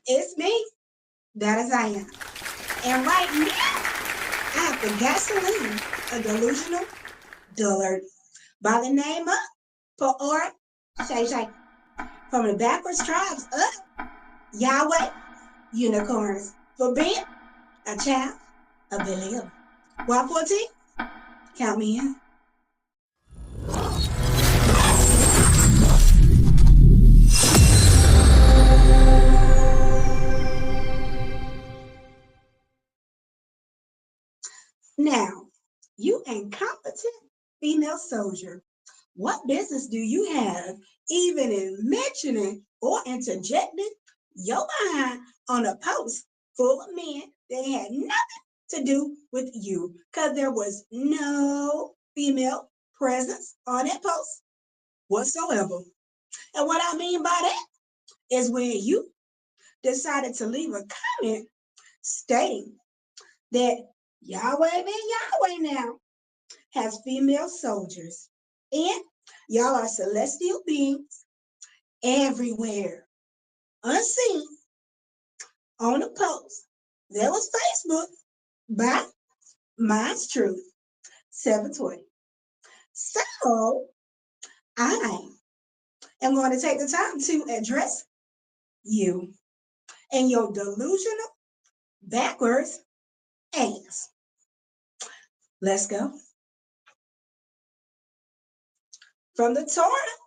It's me. That is I am. And right now, I have the gasoline, a delusional dullard, by the name of Peor, say, from the backwards tribes of Yahweh, unicorns, for being a child of Belial. 114, count me in. Now, you incompetent female soldier, what business do you have even in mentioning or interjecting your behind on a post full of men that had nothing to do with you? Because there was no female presence on that post whatsoever. And what I mean by that is when you decided to leave a comment stating that Yahweh been Yahweh now has female soldiers, and y'all are celestial beings everywhere, unseen, on a post that was Facebook by Mine's Truth 720. So I am going to take the time to address you and your delusional backwards ass. Let's go. From the Torah,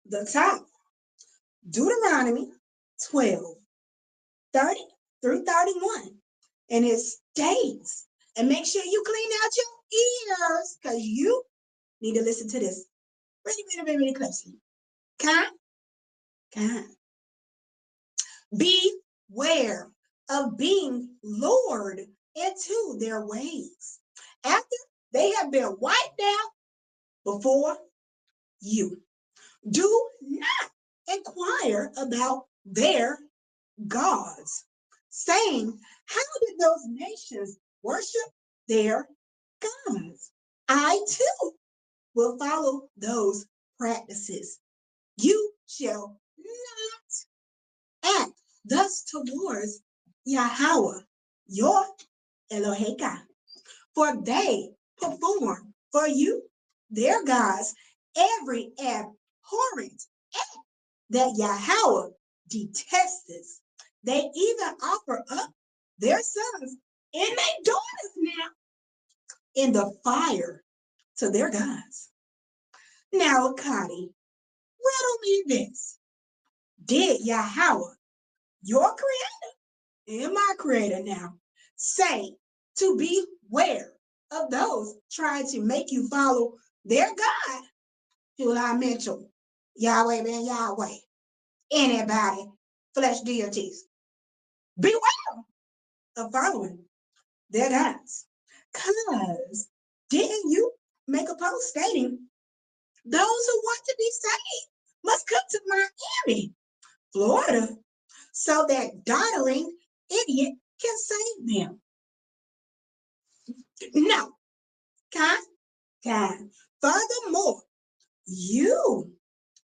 the top, Deuteronomy 12, 30 through 31. And it states, and make sure you clean out your ears, because you need to listen to this really closely. Kind. Beware of being lured into their ways after they have been wiped out before you. Do not inquire about their gods, saying, how did those nations worship their gods? I too will follow those practices. You shall not act thus towards Yahweh, your Eloheka, for they perform for you, their gods, every abhorrent act that Yahweh detests. They even offer up their sons and their daughters now in the fire to their gods. Now, Connie, riddle me this. Did Yahweh, your creator and my creator now, say to beware of those trying to make you follow their God? Who I mentioned, Yahweh ben Yahweh, anybody, flesh deities. Beware of following their gods. Because didn't you make a post stating those who want to be saved must come to Miami, Florida, so that doddering idiot can save them? No. Kind. Furthermore, you,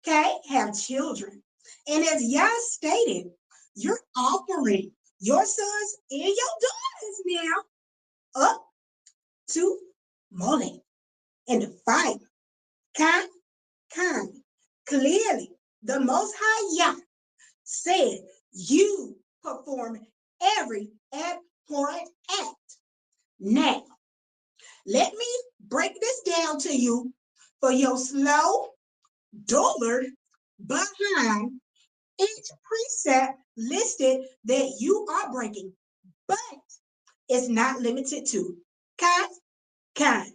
have children. And as Yah stated, you're offering your sons and your daughters now up to Molech and the fire. Kind. Clearly, the Most High Yah said you perform every abhorrent act. Now, let me break this down to you for your slow dullard behind each precept listed that you are breaking, but it's not limited to. Kind.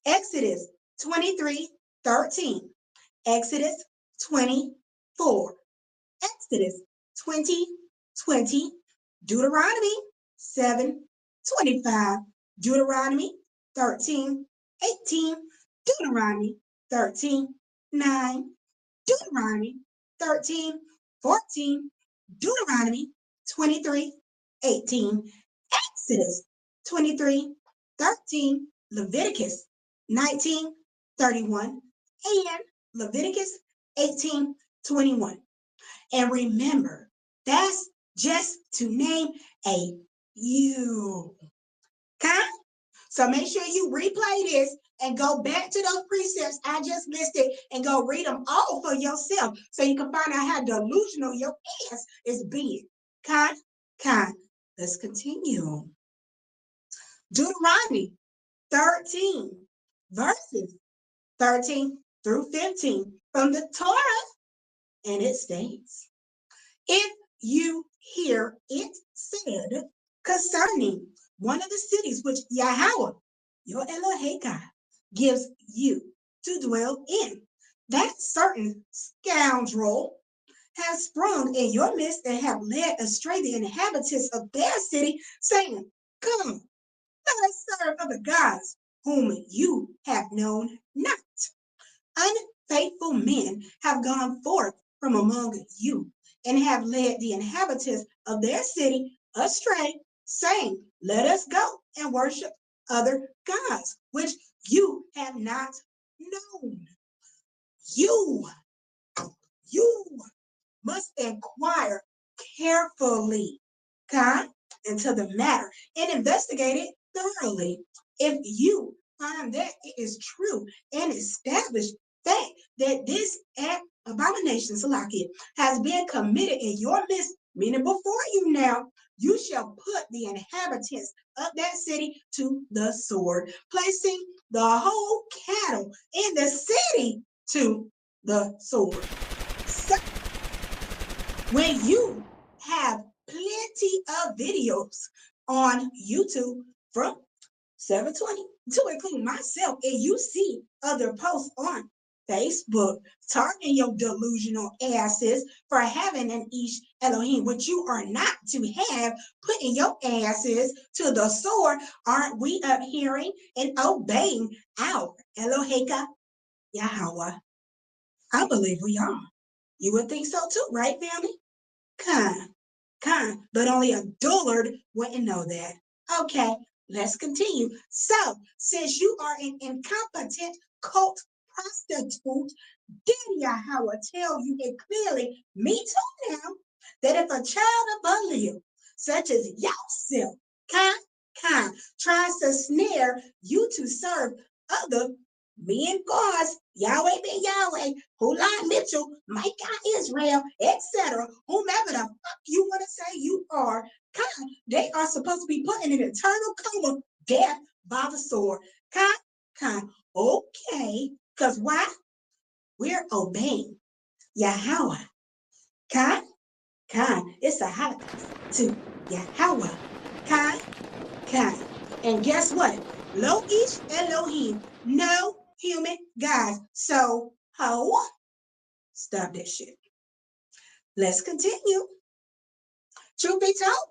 Exodus 23:13. Exodus 24. Exodus 20:20. Deuteronomy 7:25. Deuteronomy 13:18. Deuteronomy 13:9. Deuteronomy 13:14. Deuteronomy 23:18. Exodus 23:13. Leviticus 19:31. And Leviticus 18:21. And remember, That's just to name a few. Okay? So make sure you replay this and go back to those precepts I just listed and go read them all for yourself so you can find out how delusional your ass is being. Okay? Let's continue. Deuteronomy 13, verses 13 through 15 from the Torah, and it states, if you hear it said concerning one of the cities which Yahweh, your Elohim, gives you to dwell in, that certain scoundrel has sprung in your midst and have led astray the inhabitants of their city, saying, come, let us serve other gods whom you have known not. Unfaithful men have gone forth from among you and have led the inhabitants of their city astray, saying, let us go and worship other gods, which you have not known. You must inquire carefully, God, into the matter and investigate it thoroughly. If you find that it is true and established fact that this abomination, Salaki, has been committed in your midst, meaning before you now, you shall put the inhabitants of that city to the sword, placing the whole cattle in the city to the sword. So, when you have plenty of videos on YouTube from 720 to include myself, and you see other posts on Facebook targeting your delusional asses for having an Ish Elohim, which you are not to have, putting your asses to the sword, aren't we adhering and obeying our Elohim Yahweh? I believe we are. You would think so too, right, family? But only a dullard wouldn't know that. Okay, let's continue. So, since you are an incompetent cult prostitute, did Yahweh tell you it clearly, me too now, that if a child of Belial, such as yourself, tries to snare you to serve other men gods, Yahweh ben Yahweh, Hulai Mitchell, Micah Israel, etc., whomever the fuck you want to say you are, they are supposed to be put in an eternal coma, death by the sword. Okay, because why? We're obeying Yahweh. It's a holocaust to Yahweh. And guess what? Lo ish Elohim, no human gods. So, stop that shit. Let's continue. Truth be told,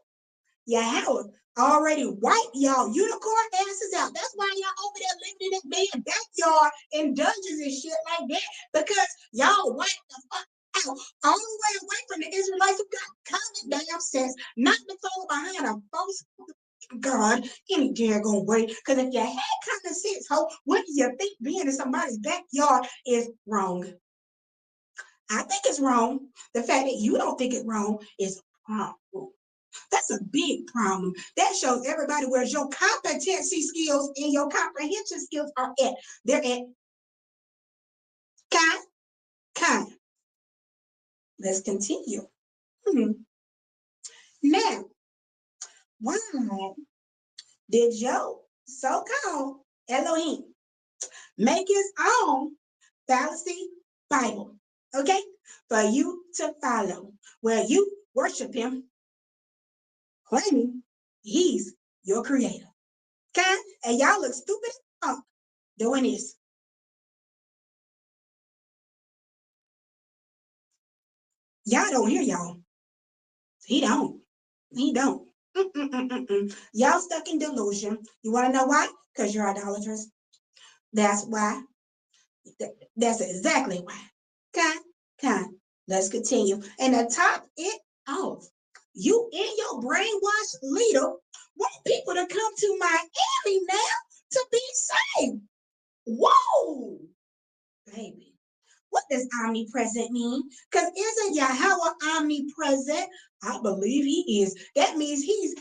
Yahweh already wiped y'all unicorn asses out. That's why y'all over there living in that man backyard in dungeons and shit like that, because y'all wiped the fuck out all the way away from the Israelites who got common damn sense, not to fall behind a false God any daggone way. Because if you had common sense, what do you think being in somebody's backyard is wrong? I think it's wrong. The fact that you don't think it's wrong is a problem. That's a big problem. That shows everybody where your competency skills and your comprehension skills are at. They're at kind. Let's continue. Now, why did your so-called Elohim make his own fallacy Bible, okay, for you to follow, where you worship him, claiming he's your creator, okay? And y'all look stupid as fuck doing this. Y'all don't hear y'all. He don't. Y'all stuck in delusion. You want to know why? Because you're idolatrous. That's why. That's exactly why. Okay. Let's continue. And to top it off, you and your brainwashed leader want people to come to Miami now to be saved. Whoa, baby. What what does omnipresent mean? Because isn't Yahweh omnipresent? I believe he is. That means he's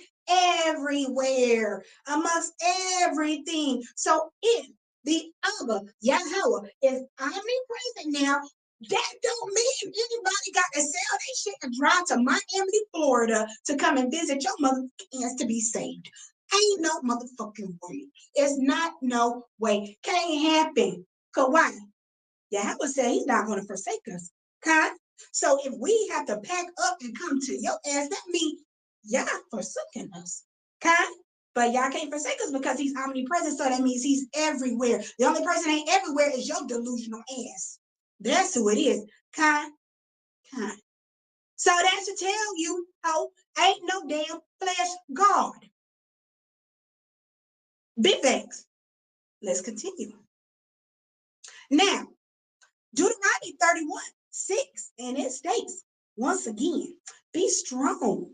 everywhere, amongst everything. So if the other Yahweh is omnipresent now, that don't mean anybody got to sell their shit and drive to Miami, Florida to come and visit your motherfuckers to be saved. Ain't no motherfucking way. It's not no way. Can't happen. Cause why? Yahweh said he's not going to forsake us. Okay? So if we have to pack up and come to your ass, that means Yah forsaken us. Okay? But y'all can't forsake us because he's omnipresent, so that means he's everywhere. The only person ain't everywhere is your delusional ass. That's who it is. Okay? Okay. So that should tell you, oh, ain't no damn flesh God. Big facts. Let's continue. Now, Deuteronomy 31:6, and it states, once again, be strong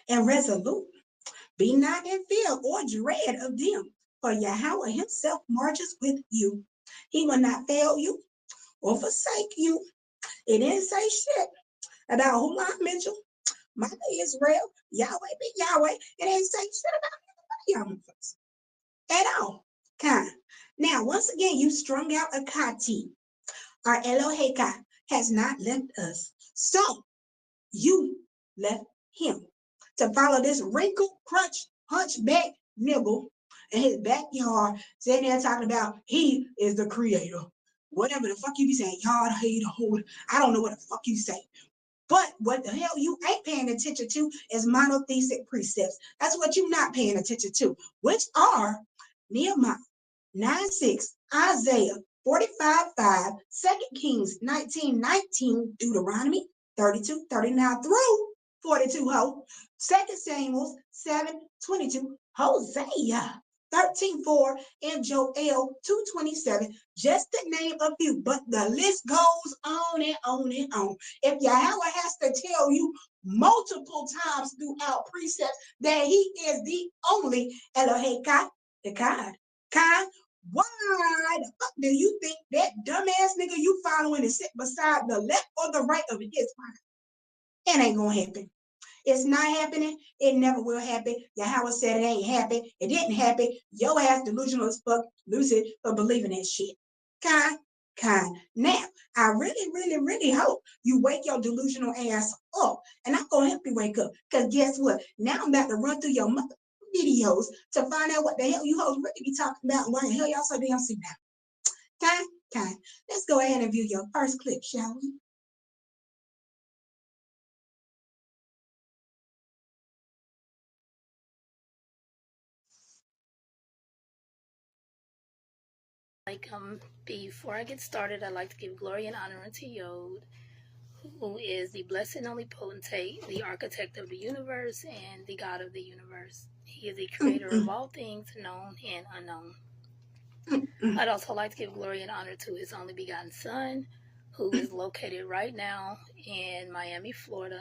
and resolute. Be not in fear or dread of them, for Yahweh himself marches with you. He will not fail you or forsake you. It didn't say shit about Hulam Mitchell, Mama Israel, Yahweh be Yahweh. It didn't say shit about y'all at all. Kind. Now, once again, you strung out a kati. Our Eloheka has not left us. So you left him to follow this wrinkled, crutch, hunchback nibble in his backyard, sitting there talking about he is the creator. Whatever the fuck you be saying, yard, hater, hold. I don't know what the fuck you say. But what the hell you ain't paying attention to is monotheistic precepts. That's what you're not paying attention to, which are Nehemiah 9:6, Isaiah 45:5, 2 Kings 19:19, Deuteronomy 32:39 through 42, 2 Samuel 7:22, Hosea 13:4, and Joel 2:27, just to name a few, but the list goes on and on and on. If Yahweh has to tell you multiple times throughout precepts that he is the only Eloheka, the God, why the fuck do you think that dumbass nigga you following is sit beside the left or the right of his mind? It ain't gonna happen. It's not happening. It never will happen. Yahweh said it ain't happen. It didn't happen. Your ass delusional as fuck, lucid for believing that shit. Kind. Now, I really, really, really hope you wake your delusional ass up. And I'm going to help you wake up. Because guess what? Now I'm about to run through your mother videos to find out what the hell you hoes really be talking about and why the hell y'all so damn sick now. Kind. Let's go ahead and view your first clip, shall we? Before I get started, I'd like to give glory and honor unto Yod, who is the blessed and only potentate, the architect of the universe, and the God of the universe. He is the creator of all things, known and unknown. I'd also like to give glory and honor to his only begotten Son, who is located right now in Miami, Florida,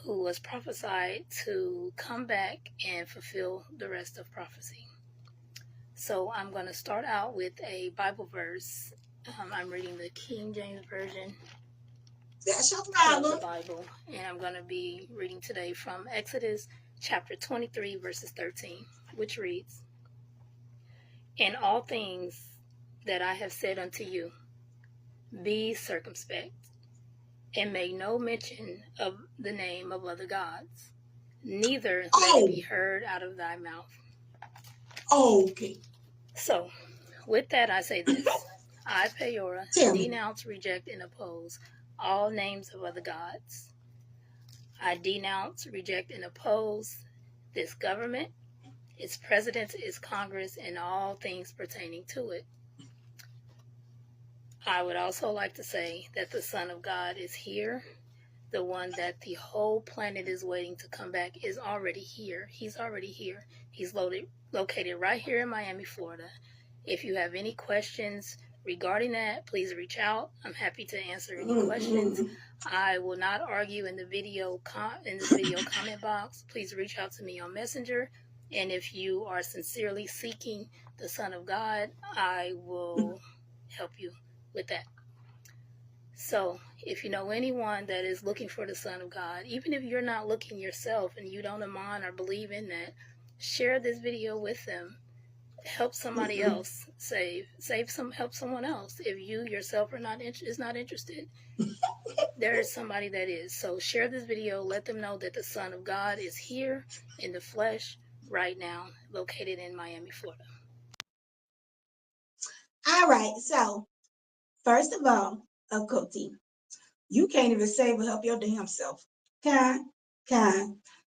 who was prophesied to come back and fulfill the rest of prophecy. So I'm going to start out with a Bible verse. I'm reading the King James Version That's your of the Bible, and I'm going to be reading today from Exodus chapter 23, verses 13, which reads, "In all things that I have said unto you, be circumspect, and make no mention of the name of other gods, neither let it be heard out of thy mouth." Okay. So, with that, I say this. I, Peora, denounce, reject, and oppose all names of other gods. I denounce, reject, and oppose this government, its president, its Congress, and all things pertaining to it. I would also like to say that the Son of God is here. The one that the whole planet is waiting to come back is already here. He's already here. He's located right here in Miami, Florida. If you have any questions regarding that, please reach out. I'm happy to answer any questions. I will not argue in the video comment box. Please reach out to me on Messenger. And if you are sincerely seeking the Son of God, I will help you with that. So if you know anyone that is looking for the Son of God, even if you're not looking yourself and you don't amon or believe in that, share this video with them. Help somebody else help someone else. If you yourself are not interested, there is somebody that is. So share this video, let them know that the Son of God is here in the flesh right now, located in Miami, Florida. All right, so first of all, Okoti, you can't even save or help your damn self. Kind.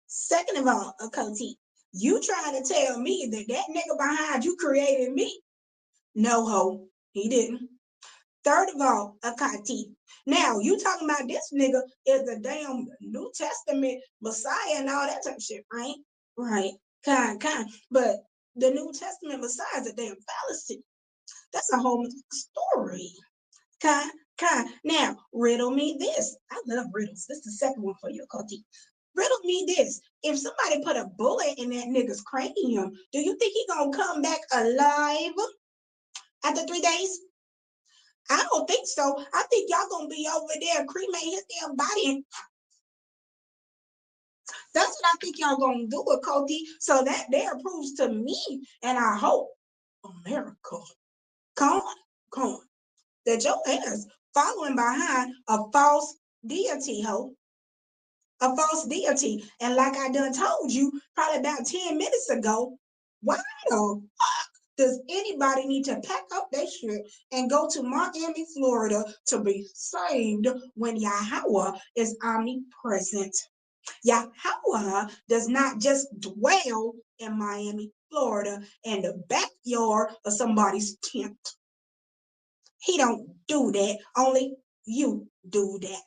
Second of all, Okoti, you trying to tell me that that nigga behind you created me? No, ho, he didn't. Third of all, Okoti, now you talking about this nigga is a damn New Testament Messiah and all that type of shit, right? Right. Kind. But the New Testament Messiah is a damn fallacy. That's a whole story. Kind. Now, riddle me this. I love riddles. This is the second one for you, Okoti. Riddle me this. If somebody put a bullet in that nigga's cranium, do you think he gonna come back alive after 3 days? I don't think so. I think y'all gonna be over there cremating his damn body. That's what I think y'all gonna do with Cody. So that there proves to me, and I hope America, come on, that your ass following behind a false deity, ho. A false deity. And like I done told you probably about 10 minutes ago, why the fuck does anybody need to pack up their shit and go to Miami, Florida to be saved when Yahweh is omnipresent? Yahweh does not just dwell in Miami, Florida in the backyard of somebody's tent. He don't do that. Only you do that.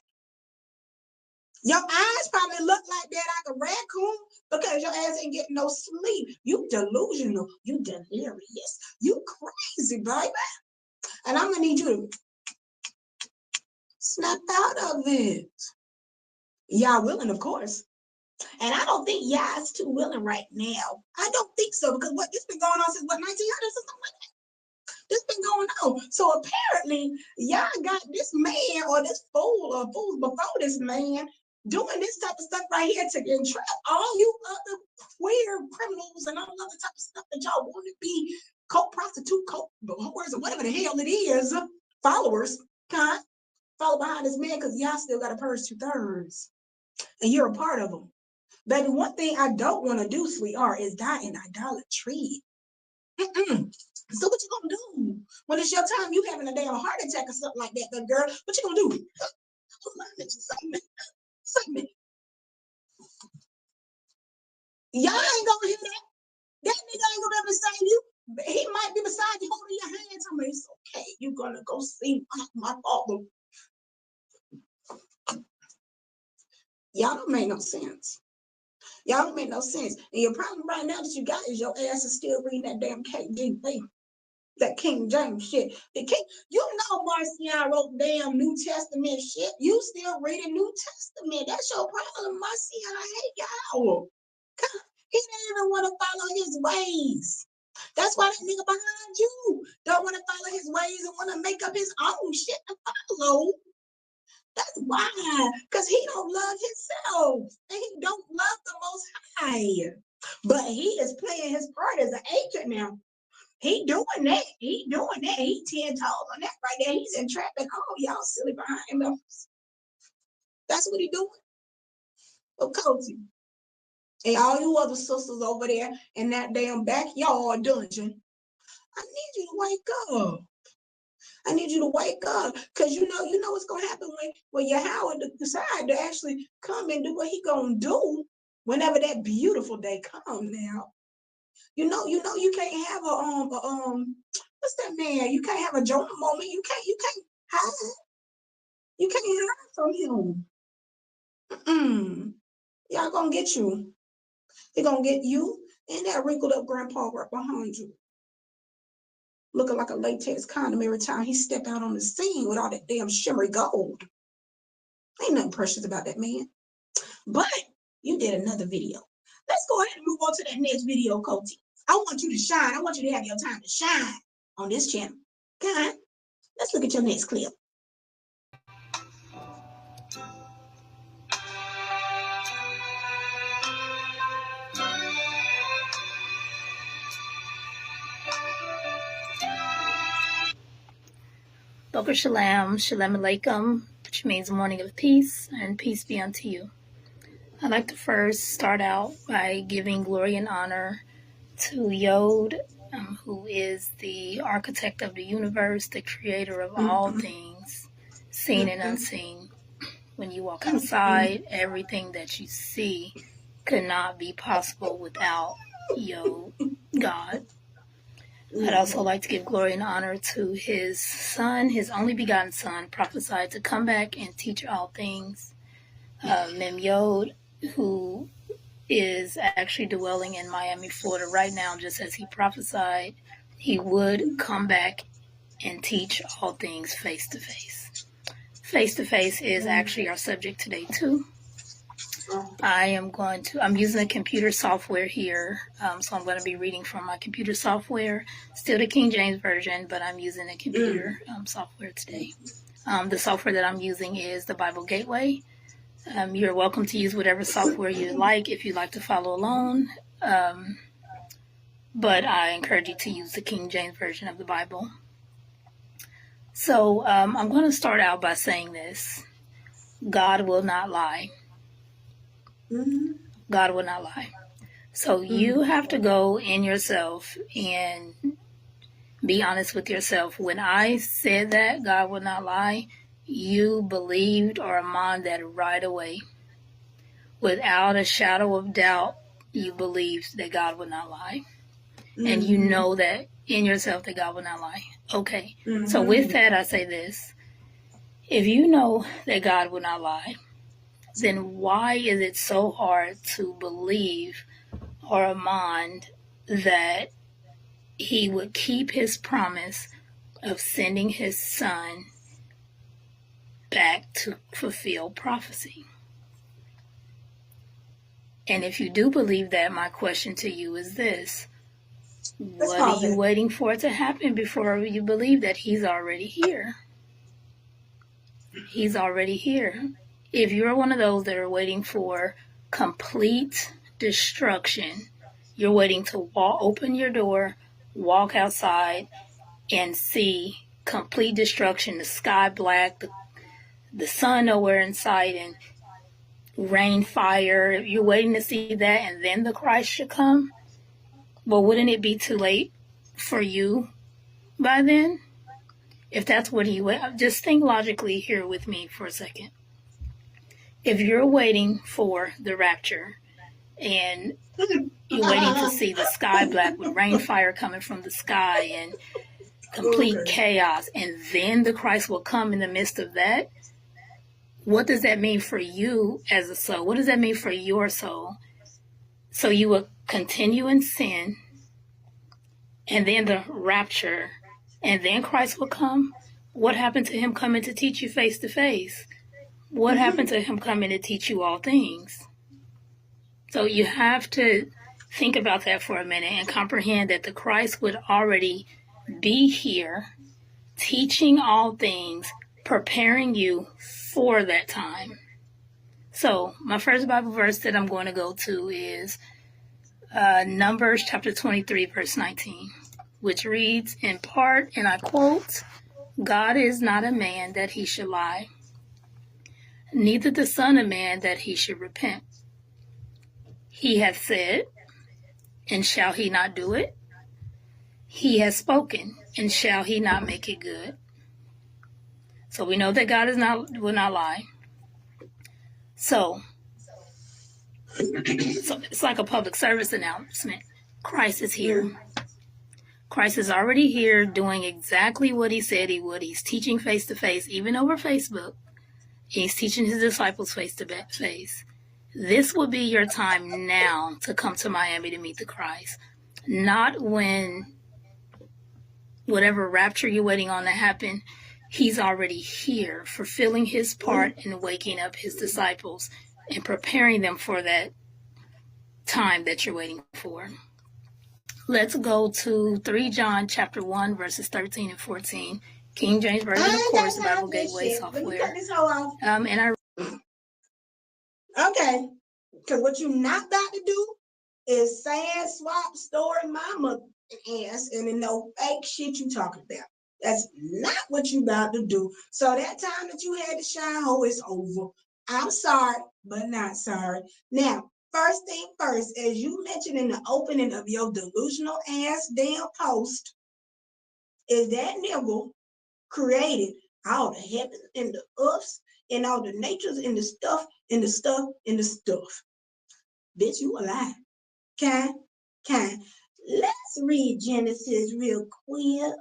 Your eyes probably look like that like a raccoon because your ass ain't getting no sleep. You delusional. You delirious. You crazy, baby. And I'm going to need you to snap out of it. Y'all willing, of course. And I don't think Yah's too willing right now. I don't think so because what this been going on since what 1900s or something like that. This been going on. So apparently, Yah got this man or this fool or fools before this man doing this type of stuff right here to entrap all you other queer criminals and all other type of stuff that y'all want to be co-prostitute, co-whores, or whatever the hell it is, followers, can't follow behind this man because y'all still got to purge 2/3. And you're a part of them. Baby, one thing I don't want to do, sweetheart, is die in idolatry. So what you gonna do when it's your time? You having a damn heart attack or something like that, good girl? What you gonna do? Y'all ain't gonna hear that. That nigga ain't gonna be able to save you. He might be beside you, holding your hand. Tell me it's okay. You're gonna go see my father. Y'all don't make no sense. Y'all don't make no sense. And your problem right now that you got is your ass is still reading that damn KJV. That King James shit. The King, you know Marcion wrote damn New Testament shit. You still reading New Testament. That's your problem, Marcion. I hate y'all. He didn't even want to follow his ways. That's why that nigga behind you don't want to follow his ways and want to make up his own shit to follow. That's why. Because he don't love himself. And he don't love the Most High. But he is playing his part as an agent now. He doing that. He 10 toes on that right there. He's entrapping all y'all silly behind him. That's what he doing. Of course. And all you other sisters over there in that damn backyard dungeon, I need you to wake up. I need you to wake up. Because you know what's gonna happen when Yahweh decide to actually come and do what he gonna do whenever that beautiful day comes now. You know, you can't have what's that man? You can't have a Jonah moment. You can't hide. You can't hide from him. Y'all gonna get you. They're gonna get you and that wrinkled up grandpa right behind you. Looking like a latex condom every time he step out on the scene with all that damn shimmery gold. Ain't nothing precious about that man. But you did another video. Let's go ahead and move on to that next video, Cody. I want you to shine. I want you to have your time to shine on this channel. Okay? Let's look at your next clip. Boker Shalom, Shalom Aleichem, which means morning of peace, and peace be unto you. I'd like to first start out by giving glory and honor to Yod, who is the architect of the universe, the creator of all things, seen and unseen. When you walk outside, everything that you see could not be possible without Yod, God. I'd also like to give glory and honor to his son, his only begotten son, prophesied to come back and teach all things. Mem Yod, who is actually dwelling in Miami, Florida right now, just as he prophesied, he would come back and teach all things face to face. Face to face is actually our subject today too. I'm using a computer software here, so I'm going to be reading from my computer software, still the King James Version, but I'm using a computer software today. The software that I'm using is the Bible Gateway. You're welcome to use whatever software you like if you'd like to follow along, but I encourage you to use the King James Version of the Bible. So I'm going to start out by saying this. God will not lie. God will not lie. So you have to go in yourself and be honest with yourself. When I said that God will not lie, you believed or among that right away. Without a shadow of doubt, you believed that God would not lie. And you know that in yourself that God will not lie. Okay. So with that, I say this. If you know that God will not lie, then why is it so hard to believe or amend that he would keep his promise of sending his son back to fulfill prophecy? And if you do believe that, my question to you is this. What are you waiting for to happen before you believe that he's already here? He's already here. If you're one of those that are waiting for complete destruction, you're waiting to open your door, walk outside, and see complete destruction, the sky black, the sun nowhere in sight, and rain, fire. You're waiting to see that, and then the Christ should come. Well, wouldn't it be too late for you by then? If that's what just think logically here with me for a second. If you're waiting for the rapture and you're waiting to see the sky black with rain, fire coming from the sky and complete chaos, and then the Christ will come in the midst of that, what does that mean for you as a soul? What does that mean for your soul? So you will continue in sin, and then the rapture, and then Christ will come? What happened to him coming to teach you face to face? What happened to him coming to teach you all things? So you have to think about that for a minute and comprehend that the Christ would already be here, teaching all things, preparing you for that time. So my first Bible verse that I'm going to go to is Numbers chapter 23, verse 19, which reads in part, and I quote, God is not a man that he should lie, neither the son of man that he should repent. He hath said, and shall he not do it? He has spoken, and shall he not make it good? So we know that God will not lie. So it's like a public service announcement. Christ is here. Christ is already here doing exactly what he said he would. He's teaching face to face, even over Facebook. He's teaching his disciples face to face. This will be your time now to come to Miami to meet the Christ. Not when whatever rapture you're waiting on to happen, he's already here, fulfilling his part in waking up his disciples and preparing them for that time that you're waiting for. Let's go to 3 John chapter 1, verses 13 and 14. King James Version, of course, Bible Gateway software. Okay, because what you're not about to do is sad, swap, story, mama ass, and then no fake shit you talking about. That's not what you about to do. So that time that you had to shine, ho, is over. I'm sorry, but not sorry. Now, first thing first, as you mentioned in the opening of your delusional ass damn post, is that nigga created all the heavens and the earths and all the natures and the stuff and the stuff and the stuff. Bitch, you alive. Okay? Okay. Let's read Genesis real quick.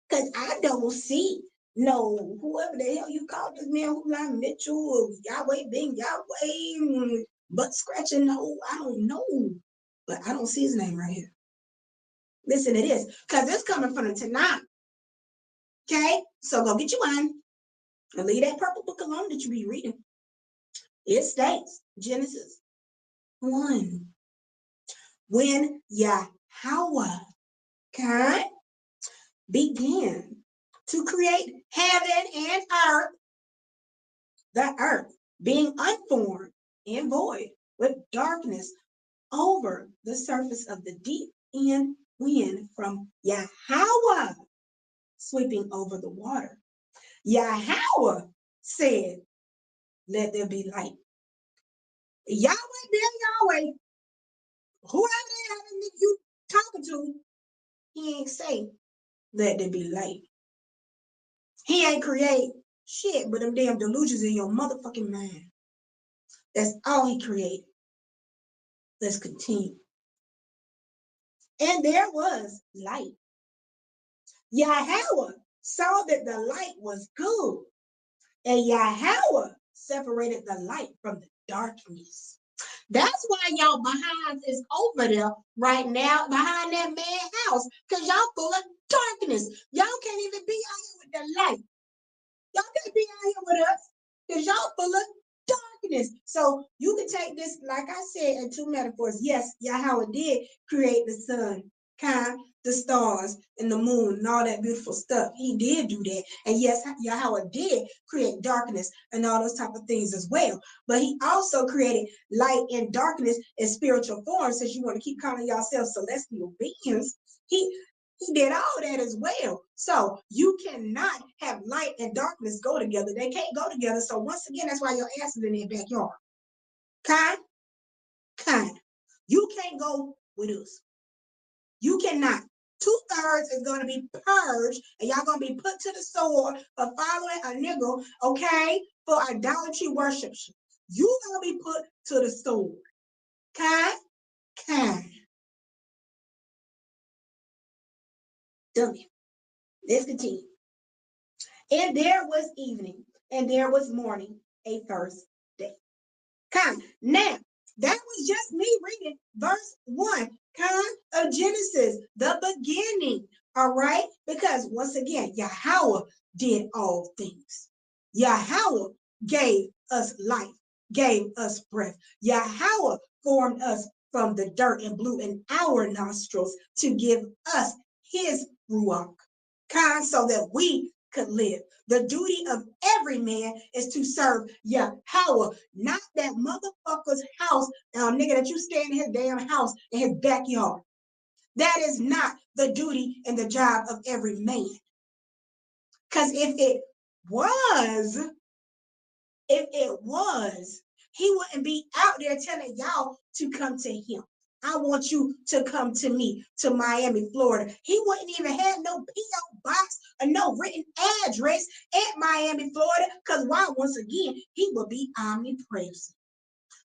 Because I don't see no whoever the hell you call this man who like Mitchell or Yahweh being Yahweh, butt scratching. No, I don't know. But I don't see his name right here. Listen, it is. Because it's coming from the Tanakh. Okay? So go get you one. And leave that purple book alone that you be reading. It states, Genesis 1. When Yahweh, okay, began to create heaven and earth, the earth being unformed and void, with darkness over the surface of the deep, and wind from Yahweh sweeping over the water. Yahweh said, let there be light. Yahweh, dear Yahweh, whoever the hell you talking to, he ain't say, let there be light. He ain't create shit but them damn delusions in your motherfucking mind. That's all he created. Let's continue. And there was light. Yahweh saw that the light was good, and Yahweh separated the light from the darkness. That's why y'all behind is over there right now, behind that man's house, because y'all full of darkness. Y'all can't even be out here with the light. Y'all can't be out here with us, because y'all full of darkness. So you can take this, like I said, in two metaphors. Yes, Yahweh did create the sun, the stars, and the moon, and all that beautiful stuff. He did do that. And yes, Yahweh did create darkness and all those type of things as well. But he also created light and darkness in spiritual form, since you want to keep calling yourselves celestial beings. He did all that as well. So you cannot have light and darkness go together. They can't go together. So once again, that's why your ass is in their backyard. Kind. You can't go with us. You cannot. 2/3 is going to be purged, and y'all going to be put to the sword for following a nigga, okay, for idolatry worship. You going to be put to the sword. Kind. Dummy. Let's continue. And there was evening, and there was morning, a first day. Now, that was just me reading verse 1, of Genesis, the beginning. All right? Because once again, Yahweh did all things. Yahweh gave us life, gave us breath. Yahweh formed us from the dirt and blew in our nostrils to give us his ruach, so that we could live. The duty of every man is to serve Yahweh, not that motherfucker's house, nigga that you stay in his damn house in his backyard. That is not the duty and the job of every man. Because if it was, he wouldn't be out there telling y'all to come to him. I want you to come to me, to Miami, Florida. He wouldn't even have no P.O. box or no written address at Miami, Florida, because why? Once again, he would be omnipresent.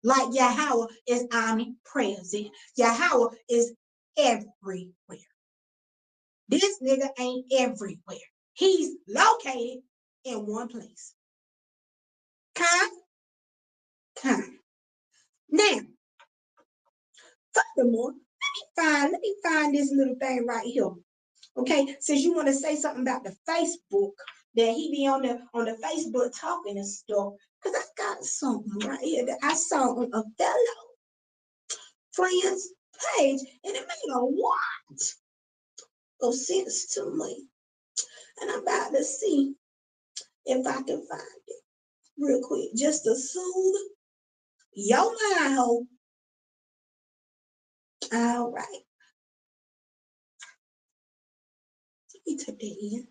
Like Yahweh is omnipresent. Yahweh is everywhere. This nigga ain't everywhere. He's located in one place. Now, furthermore, let me find this little thing right here. Okay, since you want to say something about the Facebook, that he be on the Facebook talking and stuff, because I got something right here that I saw on a fellow friend's page, and it made a lot of sense to me. And I'm about to see if I can find it real quick, just to soothe your mind, ho. All right. me take that in.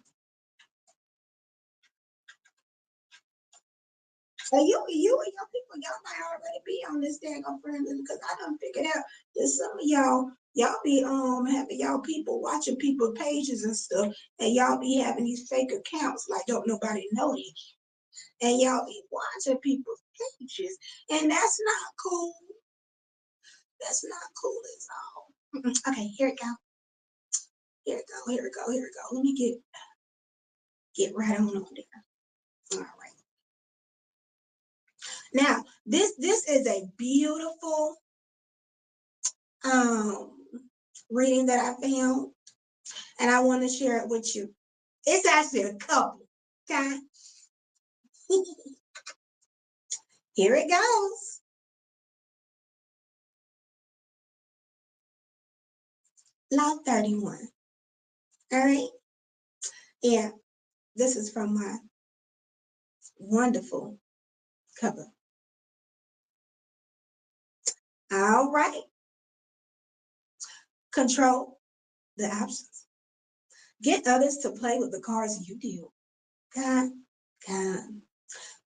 So you and your people, y'all might already be on this thing on friendly because I done figured out that some of y'all be having y'all people watching people's pages and stuff, and y'all be having these fake accounts like don't nobody know it. And y'all be watching people's pages, and that's not cool. That's not cool at all. Okay, here it go. Here it go. Here it go. Here it go. Let me get right on there. All right. Now, this is a beautiful reading that I found, and I want to share it with you. It's actually a couple. Okay. Here it goes. Law 31. All right. Yeah, this is from my wonderful cover. All right. Control the options. Get others to play with the cards you deal. God.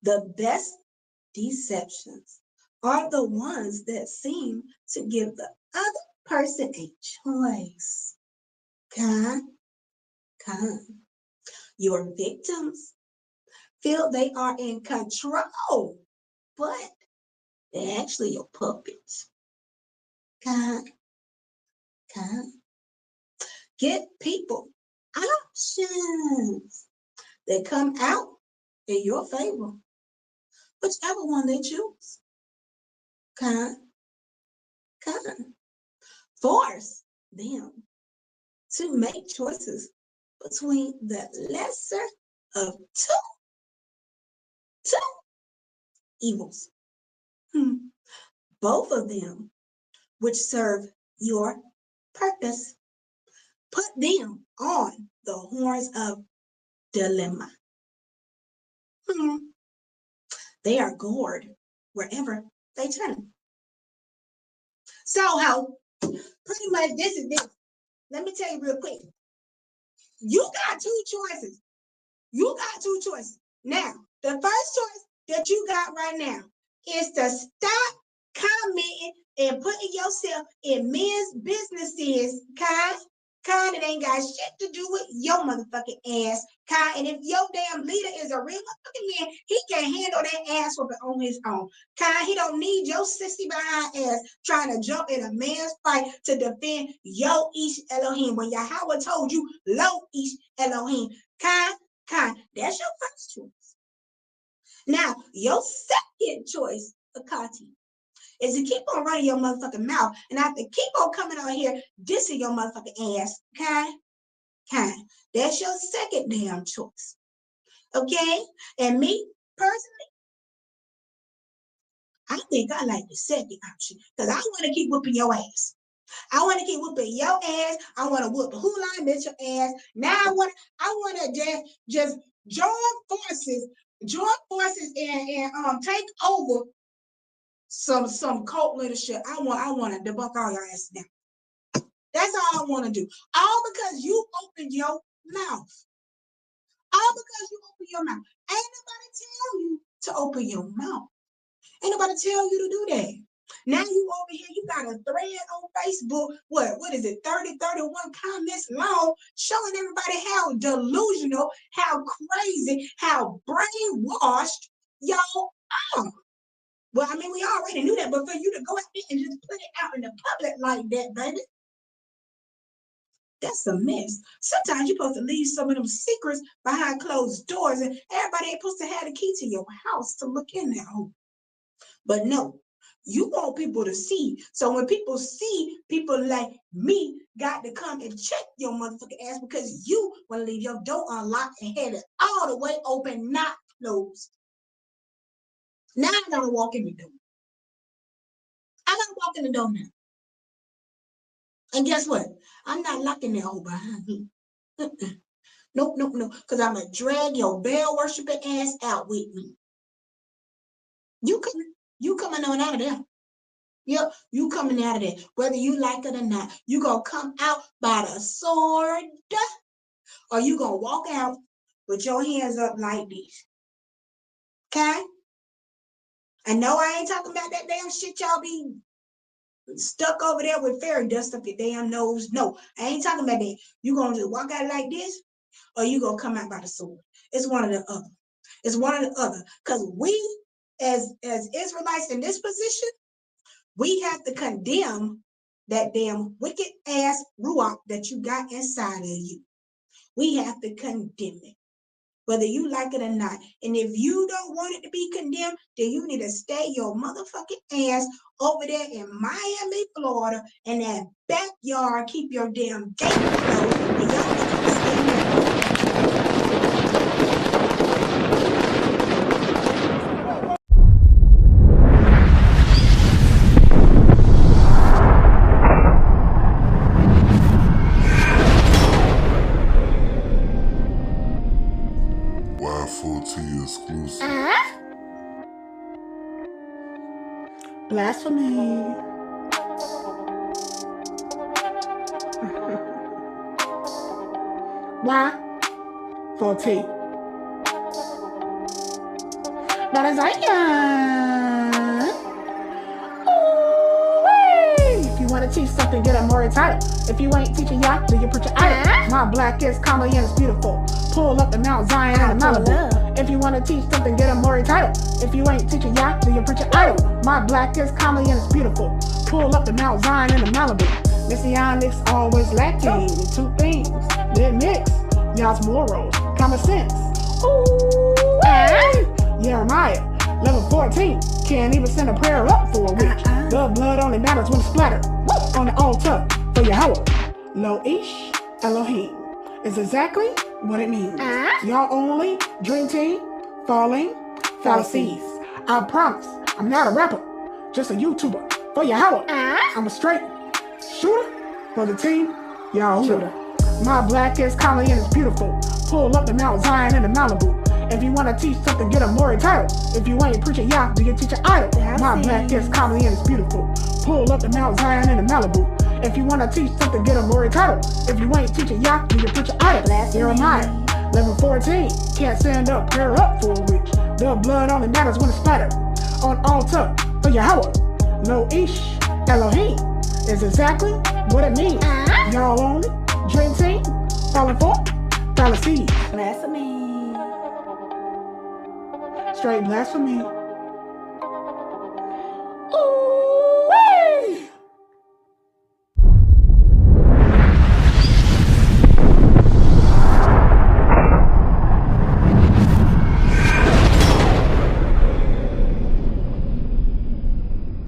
The best deceptions are the ones that seem to give the other person a choice. God. Your victims feel they are in control, but they're actually your puppets. God. Get people options that come out in your favor, whichever one they choose. Kind. Force them to make choices between the lesser of two evils. Both of them which serve your purpose. Put them on the horns of dilemma. They are gored wherever they turn. So how pretty much this is this. Let me tell you real quick. You got two choices. Now, the first choice that you got right now is to stop commenting and putting yourself in men's businesses, kind that ain't got shit to do with your motherfucking ass, and if your damn leader is a real motherfucking man, he can handle that ass whooping on his own. He don't need your sissy behind ass trying to jump in a man's fight to defend yo Ish Elohim when Yahweh told you lo Ish Elohim. That's your first choice. Now, your second choice, Akati, is to keep on running your motherfucking mouth and have to keep on coming out here dissing your motherfucking ass. That's your second damn choice. Okay? And me, personally, I think I like the second option because I want to keep whooping your ass. I want to keep whooping your ass. I want to whoop the Hula bitch your ass. Now I want to just join forces and take over some cult leadership. I want to debunk all your ass now. That's all I want to do. All because you opened your mouth. All because you opened your mouth. Ain't nobody tell you to open your mouth. Ain't nobody tell you to do that. Now you over here, you got a thread on Facebook, what is it, 31 comments long, showing everybody how delusional, how crazy, how brainwashed y'all are. Well, I mean, we already knew that, but for you to go out there and just put it out in the public like that, baby, that's a mess. Sometimes you're supposed to leave some of them secrets behind closed doors, and everybody ain't supposed to have the key to your house to look in there. But no, you want people to see. So when people see, people like me got to come and check your motherfucking ass because you want to leave your door unlocked and have it all the way open, not closed. Now I gotta walk in the door. I gotta walk in the door now. And guess what? I'm not locking that hole behind me. Nope. Because I'm going to drag your Baal worshiping ass out with me. You coming on out of there. Yep, you coming out of there. Whether you like it or not, you going to come out by the sword or you gonna walk out with your hands up like this. Okay? I know I ain't talking about that damn shit y'all be stuck over there with fairy dust up your damn nose. No, I ain't talking about that. You gonna just walk out like this, or you gonna come out by the sword. It's one or the other. It's one or the other. Because we, as Israelites in this position, we have to condemn that damn wicked ass ruach that you got inside of you. We have to condemn it, whether you like it or not. And if you don't want it to be condemned, then you need to stay your motherfucking ass over there in Miami, Florida, in that backyard. Keep your damn gate closed, and y'all need to stay there. Exclusive. Blasphemy. Why? 14. Baht of Zion. Ooh-wee. If you want to teach something, get a more title. If you ain't teaching Yah, then you preach your idol. My black is comely and it's beautiful. Pull up the Mount Zion and the Malibu. If you want to teach something, get a more title. If you ain't teaching Yah, then you preach your idol. My black is comely and it's beautiful. Pull up the Mount Zion and the Malibu. Messianics always lacking two things. They mix Yah's morals, common sense. Ooh, Jeremiah, level 14. Can't even send a prayer up for a witch. The blood only matters when it's splattered on the altar for Yahweh. Lo-ish Elohim is exactly what it means. Y'all only, dream team, falling, fallacies. I promise, I'm not a rapper, just a YouTuber for Yahweh. I'm a straight shooter for the team, y'all shooter. My black is comely and it's beautiful. Pull up the Mount Zion and the Malibu. If you want to teach something, get a more title. If you ain't preaching Yah, do you teach an idol? My black is comely and it's beautiful. Pull up the Mount Zion and the Malibu. If you want to teach something, get a more title. If you ain't teaching Yah, do you preach an idol? Jeremiah, level 14. Can't send up prayer up for a witch. The blood only matters when it's splattered on altar for Yahweh. Lo-ish Elohim is exactly what it means. Y'all only, dream team, falling for fallacies. Blasphemy. Straight blasphemy.